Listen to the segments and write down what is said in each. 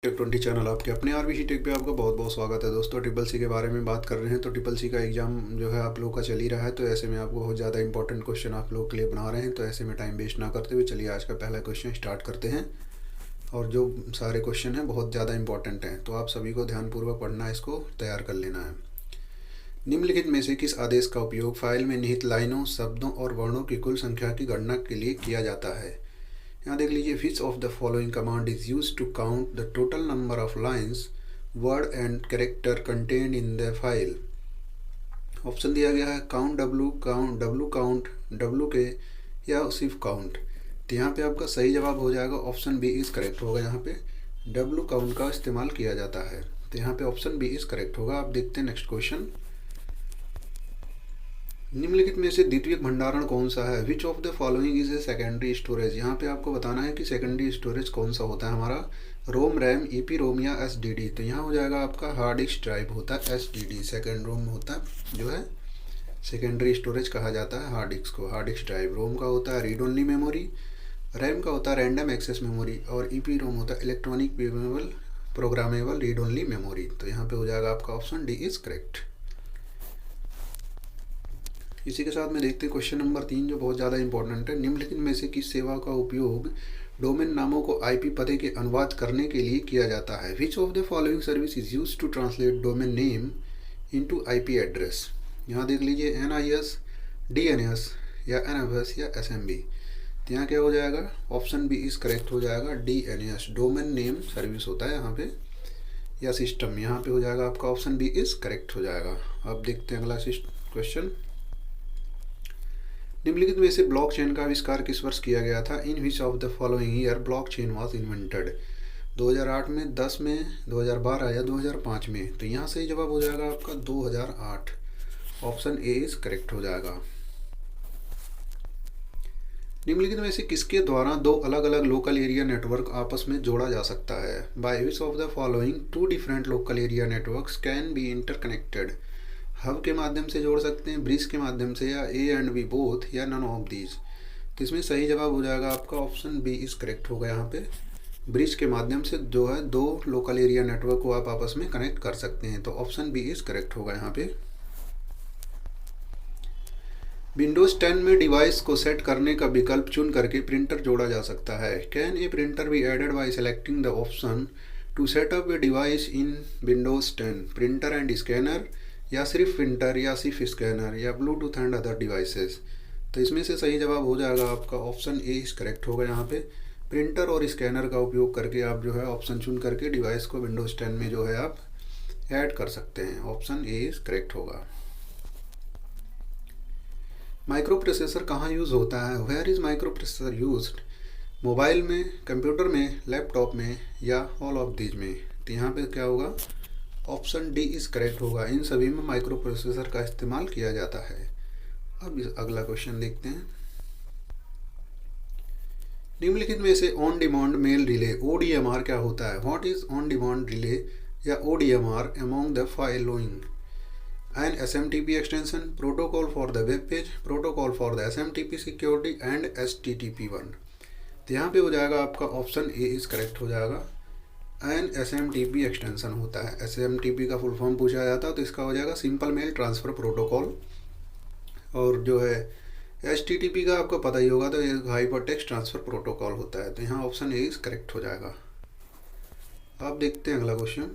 Take 20 channel आपके अपने RBC take पे आपका बहुत बहुत स्वागत है दोस्तों। ट्रिपल सी के बारे में बात कर रहे हैं तो ट्रिपल सी का एग्ज़ाम जो है आप लोगों का चल ही रहा है, तो ऐसे में आपको बहुत ज़्यादा इंपॉर्टेंट क्वेश्चन आप लोगों के लिए बना रहे हैं। तो ऐसे में टाइम वेस्ट ना करते हुए चलिए आज का पहला क्वेश्चन स्टार्ट करते हैं। और जो सारे क्वेश्चन हैं बहुत ज़्यादा इंपॉर्टेंट हैं, तो आप सभी को ध्यानपूर्वक पढ़ना है, इसको तैयार कर लेना है। निम्नलिखित में से किस आदेश का उपयोग फाइल में निहित लाइनों, शब्दों और वर्णों की कुल संख्या की गणना के लिए किया जाता है? यहाँ देख लीजिए, which of the following command is use to count the total number of lines, word and character content in the file. Option दिया गया है काउंट डब्लू काउंट डब्लू के या सिर्फ काउंट। तो यहाँ पे आपका सही जवाब हो जाएगा ऑप्शन बी इज करेक्ट होगा। यहाँ पे डब्लू काउंट का इस्तेमाल किया जाता है, तो यहाँ पे ऑप्शन बी इज करेक्ट होगा। आप देखते हैं नेक्स्ट क्वेश्चन। निम्नलिखित में से द्वितीयक भंडारण कौन सा है? Which of the following is a secondary storage. यहाँ पे आपको बताना है कि सेकेंडरी स्टोरेज कौन सा होता है हमारा, रोम, रैम, ईपी रोम या एसडीडी। तो यहाँ हो जाएगा आपका हार्ड डिस्क ड्राइव होता है एसडीडी। सेकेंड रोम होता है जो है सेकेंडरी स्टोरेज कहा जाता है हार्ड डिस्क को, हार्ड डिस्क ड्राइव। रोम का होता है रीड ओनली मेमोरी, रैम का होता है रैंडम एक्सेस मेमोरी और ईपी रोम होता है electronic programmable read only memory. तो यहाँ पे हो जाएगा आपका ऑप्शन डी इज करेक्ट। इसी के साथ में देखते हैं क्वेश्चन नंबर 3 जो बहुत ज़्यादा इंपॉर्टेंट है। निम्नलिखित में से किस सेवा का उपयोग डोमेन नामों को आईपी पते के अनुवाद करने के लिए किया जाता है? Which of the following service is use to translate domain name into IP address. यहाँ देख लीजिए एनआईएस, डीएनएस या एनएफएस या एसएमबी। तो यहाँ क्या हो जाएगा, ऑप्शन बी इज करेक्ट हो जाएगा। डीएनएस डोमेन नेम सर्विस होता है यहाँ पे या सिस्टम। यहाँ पे हो जाएगा आपका ऑप्शन बी इज करेक्ट हो जाएगा। अब देखते हैं अगला क्वेश्चन। निम्नलिखित में से ब्लॉकचेन का आविष्कार किस वर्ष किया गया था? In which of the following year blockchain was invented. 2008 में, 10 में, 2012 या 2005 में। तो यहाँ सही जवाब हो जाएगा आपका 2008। ऑप्शन ए इज करेक्ट हो जाएगा। निम्नलिखित में से किसके द्वारा दो अलग अलग लोकल एरिया नेटवर्क आपस में जोड़ा जा सकता है? By which of the following two different local area networks can be interconnected. Hub के माध्यम से जोड़ सकते हैं, ब्रिज के माध्यम से, या ए एंड बी बोथ, या नन ऑफ दीज। तो इसमें सही जवाब हो जाएगा आपका ऑप्शन बी इज करेक्ट होगा। यहाँ पे ब्रिज के माध्यम से जो है दो लोकल एरिया नेटवर्क को आप आपस में कनेक्ट कर सकते हैं, तो ऑप्शन बी इज करेक्ट होगा यहाँ पे। विंडोज 10 में डिवाइस को सेट करने का विकल्प चुन करके प्रिंटर जोड़ा जा सकता है। Can a printer be added by selecting the option to set up a device in Windows 10, printer and scanner, या सिर्फ प्रिंटर, या सिर्फ स्कैनर, या ब्लूटूथ एंड अदर डिवाइसेस। तो इसमें से सही जवाब हो जाएगा आपका ऑप्शन ए इज करेक्ट होगा। यहाँ पे प्रिंटर और स्कैनर का उपयोग करके आप जो है ऑप्शन चुन करके डिवाइस को विंडोज 10 में जो है आप ऐड कर सकते हैं। ऑप्शन ए इज करेक्ट होगा। माइक्रो प्रोसेसर कहाँ यूज़ होता है? Where is micro processor used? Mobile में, कंप्यूटर में, लैपटॉप में, या ऑल ऑफ दीज में। तो यहाँ पे क्या होगा, ऑप्शन डी इज करेक्ट होगा। इन सभी में माइक्रो प्रोसेसर का इस्तेमाल किया जाता है। अब अगला क्वेश्चन देखते हैं। निम्नलिखित में से on demand mail relay ODMR क्या होता है? What is on demand relay या ODMR among the following? An SMTP extension, protocol for the web page, protocol for the SMTP security and HTTP one. तो यहाँ पे हो जाएगा आपका ऑप्शन ए इज करेक्ट हो जाएगा। एन एसएमटीपी एक्सटेंशन होता है। एसएमटीपी का फुल फॉर्म पूछा जाता है तो इसका हो जाएगा सिंपल मेल ट्रांसफ़र प्रोटोकॉल। और जो है एचटीटीपी का आपको पता ही होगा, तो ये हाइपर टेक्स्ट ट्रांसफ़र प्रोटोकॉल होता है। तो यहाँ ऑप्शन ए इज करेक्ट हो जाएगा। अब देखते हैं अगला क्वेश्चन।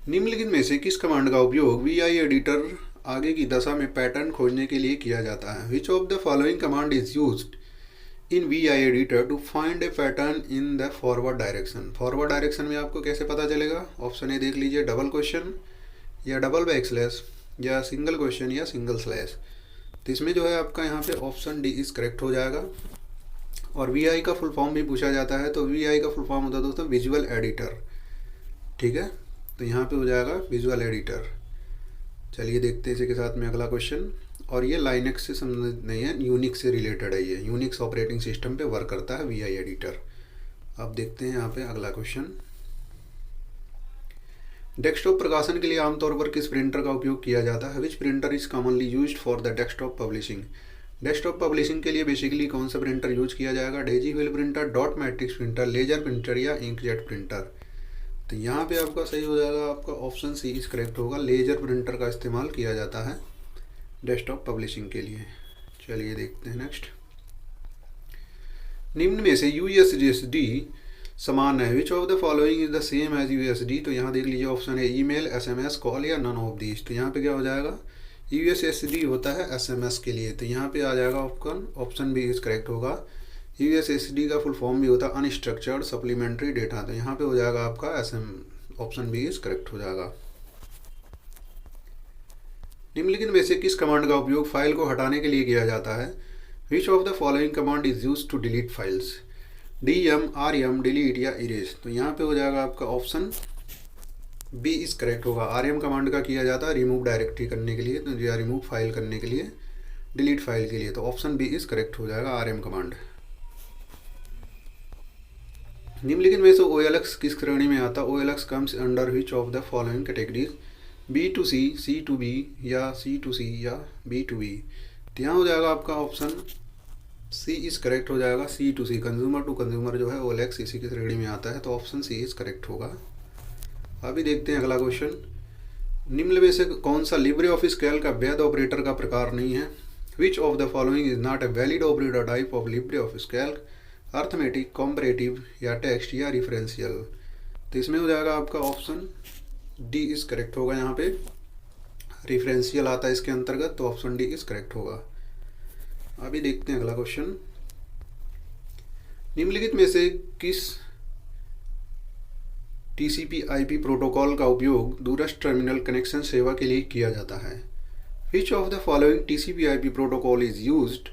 निम्नलिखित में से किस कमांड का उपयोग वीआई एडिटर आगे की दशा में पैटर्न खोजने के लिए किया जाता है? Which of the following command is used in VI editor to find a pattern in the forward direction. Forward direction में आपको कैसे पता चलेगा? ऑप्शन ए देख लीजिए, डबल क्वेश्चन, या डबल बैकस्लैश, या सिंगल क्वेश्चन, या सिंगल स्लैश। तो इसमें जो है आपका यहाँ पे ऑप्शन डी इज करेक्ट हो जाएगा। और VI का फुल फॉर्म भी पूछा जाता है, तो VI का फुल फॉर्म होता है दोस्तों विजुअल एडिटर। ठीक है, तो यहाँ पे हो जाएगा विजुअल एडिटर। चलिए देखते हैं इसी के साथ में अगला क्वेश्चन। और ये लाइनक्स से संबंधित नहीं है, यूनिक्स से रिलेटेड है। ये यूनिक्स ऑपरेटिंग सिस्टम पे वर्क करता है VI एडिटर। अब देखते हैं यहाँ पे अगला क्वेश्चन। डेस्कटॉप प्रकाशन के लिए आमतौर पर किस प्रिंटर का उपयोग किया जाता है? Which printer is commonly used for the desktop publishing? Desktop publishing के लिए बेसिकली कौन सा प्रिंटर यूज किया जाएगा? Daisy wheel printer, dot matrix printer, laser printer या इंकजेट प्रिंटर। तो यहाँ पे आपका सही हो जाएगा, आपका ऑप्शन सी इज करेक्ट होगा। लेजर प्रिंटर का इस्तेमाल किया जाता है डेस्कटॉप पब्लिशिंग के लिए। चलिए देखते हैं नेक्स्ट। निम्न में से यूएसडी समान है, which of the following is the same as USD. तो यहाँ देख लीजिए, ऑप्शन है ईमेल, एसएमएस, कॉल या नन ऑफ दीज। तो यहाँ पे क्या हो जाएगा? यूएसएसडी होता है एसएमएस के लिए, तो यहाँ पे आ जाएगा ऑप्शन बी इज करेक्ट होगा। यूएसएसडी का फुल फॉर्म भी होता है अनस्ट्रक्चर्ड सप्लीमेंट्री डेटा। तो यहाँ पे हो जाएगा आपका ऑप्शन बी इज करेक्ट हो जाएगा। निम्नलिखित में से किस कमांड का उपयोग फाइल को हटाने के लिए किया जाता है? Which of the following command is use to delete files? DM, RM, delete या इरेज। तो यहाँ पे हो जाएगा आपका ऑप्शन बी इज करेक्ट होगा। आरएम कमांड का किया जाता है रिमूव डायरेक्टरी करने के लिए, तो या रिमूव फाइल करने के लिए, डिलीट फाइल के लिए। तो ऑप्शन बी इज करेक्ट हो जाएगा, आरएम कमांड। निम्नलिखित में से OLX किस श्रेणी में आता है? OLX comes under which of the following categories? B2C, C2B या C2C या B2B। तो यहाँ हो जाएगा आपका ऑप्शन सी इज करेक्ट हो जाएगा, C2C, कंज्यूमर टू कंज्यूमर जो है OLX इसी की श्रेणी में आता है। तो ऑप्शन सी इज करेक्ट होगा। अभी देखते हैं अगला क्वेश्चन। निम्न में से कौन सा लिब्रे ऑफिस कैल्क का वैध ऑपरेटर का प्रकार नहीं है? Which of the following is not a valid operator type of Libre office Calc? Arithmetic, comparative या टेक्स्ट या रिफरेंशियल। तो इसमें हो जाएगा आपका ऑप्शन डी इज करेक्ट होगा। यहाँ पे रिफरेंशियल आता है इसके अंतर्गत, तो ऑप्शन डी इज करेक्ट होगा। अभी देखते हैं अगला क्वेश्चन। निम्नलिखित में से किस TCP/IP प्रोटोकॉल का उपयोग दूरस्थ टर्मिनल कनेक्शन सेवा के लिए किया जाता है? Which of the following TCP/IP protocol is used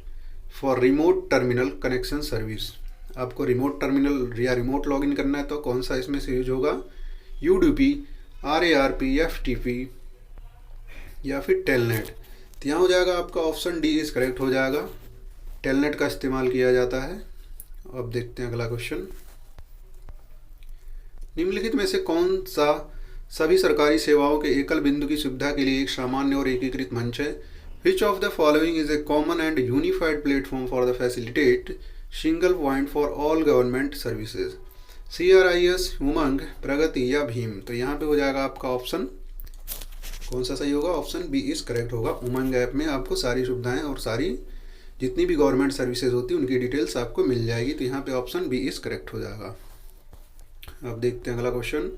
for remote terminal connection service? आपको रिमोट टर्मिनल या रिमोट लॉगिन करना है तो कौन सा इसमें से यूज होगा? UDP, RARP, FTP या फिर टेलनेट। तो यहाँ हो जाएगा आपका ऑप्शन डी इज करेक्ट हो जाएगा, टेलनेट का इस्तेमाल किया जाता है। अब देखते हैं अगला क्वेश्चन। निम्नलिखित में से कौन सा सभी सरकारी सेवाओं के एकल बिंदु की सुविधा के लिए एक सामान्य और एकीकृत मंच है? Which of the following is a common and unified platform for the facilitate single point for all government services? CRIS, उमंग, प्रगति या भीम। तो यहाँ पे हो जाएगा आपका ऑप्शन कौन सा सही होगा? ऑप्शन बी इज करेक्ट होगा। उमंग ऐप में आपको सारी सुविधाएं और सारी जितनी भी गवर्नमेंट सर्विसेज होती है उनकी डिटेल्स आपको मिल जाएगी। तो यहाँ पे ऑप्शन बी इज करेक्ट हो जाएगा। अब देखते हैं अगला क्वेश्चन।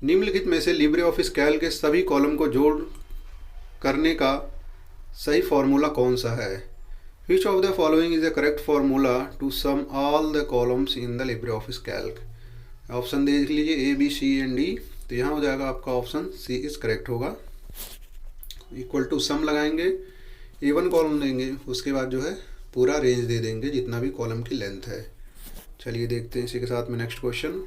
निम्नलिखित में से लिब्रे ऑफिस कैल्क के सभी कॉलम को जोड़ करने का सही फॉर्मूला कौन सा है? Which of the following is the correct formula to sum all the columns in the LibreOffice Calc? Option देख लीजिए A, B, C and D। तो यहाँ हो जाएगा आपका ऑप्शन सी इज करेक्ट होगा। इक्वल टू सम लगाएंगे, A1 column देंगे, उसके बाद जो है पूरा रेंज दे देंगे जितना भी कॉलम की लेंथ है। चलिए देखते हैं इसी के साथ में नेक्स्ट क्वेश्चन।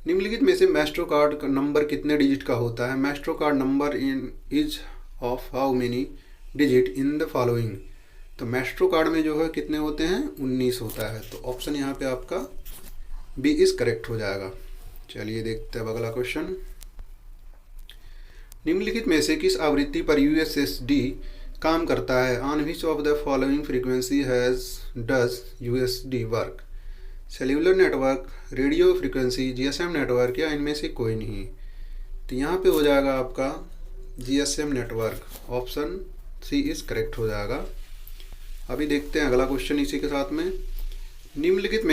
निम्नलिखित में से मैस्ट्रो कार्ड नंबर कितने डिजिट का होता है? Maestro card number is of how many digit in the following? तो मैस्ट्रो कार्ड में जो है कितने होते हैं? 19 होता है। तो ऑप्शन यहाँ पे आपका बी इज करेक्ट हो जाएगा। चलिए देखते हैं अगला क्वेश्चन। निम्नलिखित में से किस आवृत्ति पर USSD काम करता है? On which of the following frequency has does USD work? Cellular network, radio frequency, GSM network या इनमें से कोई नहीं? तो यहाँ पे हो जाएगा आपका GSM network. Option C is correct हो जाएगा। अभी देखते हैं अगला क्वेश्चन इसी के साथ में। निम्नलिखित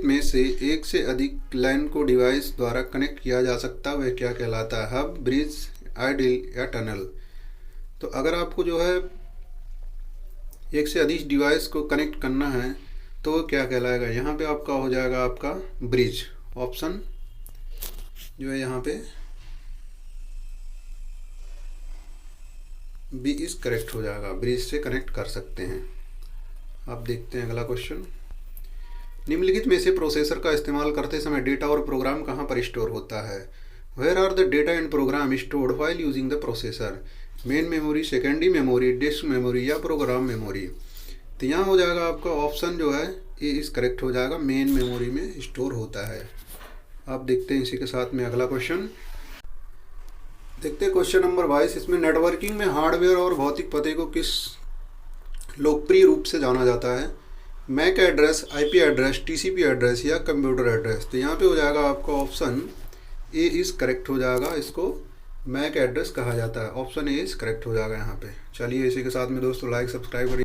में से एक से अधिक लाइन को डिवाइस द्वारा कनेक्ट किया जा सकता है, वह क्या कहलाता है? हब, ब्रिज, आइडिल या टनल? तो अगर आपको जो है एक से अधिक डिवाइस को कनेक्ट करना है तो वो क्या कहलाएगा? यहाँ पे आपका हो जाएगा आपका ब्रिज। ऑप्शन जो है यहाँ पे बी इज करेक्ट हो जाएगा, ब्रिज से कनेक्ट कर सकते हैं। अब देखते हैं अगला क्वेश्चन। निम्नलिखित में से प्रोसेसर का इस्तेमाल करते समय डेटा और प्रोग्राम कहाँ पर स्टोर होता है? Where are the data and program stored while using the processor? Main memory, secondary memory, disk memory या प्रोग्राम मेमोरी? तो यहाँ हो जाएगा आपका ऑप्शन जो है ए इज करेक्ट हो जाएगा, मेन मेमोरी में स्टोर होता है। अब देखते हैं इसी के साथ में अगला क्वेश्चन। देखते हैं क्वेश्चन नंबर 22। इसमें नेटवर्किंग में हार्डवेयर और भौतिक पते को किस लोकप्रिय रूप से जाना जाता है? MAC address, IP address, TCP address या कंप्यूटर एड्रेस। तो यहाँ पे हो जाएगा आपका ऑप्शन ए इज़ करेक्ट हो जाएगा। इसको मैक एड्रेस कहा जाता है। ऑप्शन ए इज़ करेक्ट हो जाएगा यहाँ पे। चलिए इसी के साथ में दोस्तों लाइक सब्सक्राइब करिए।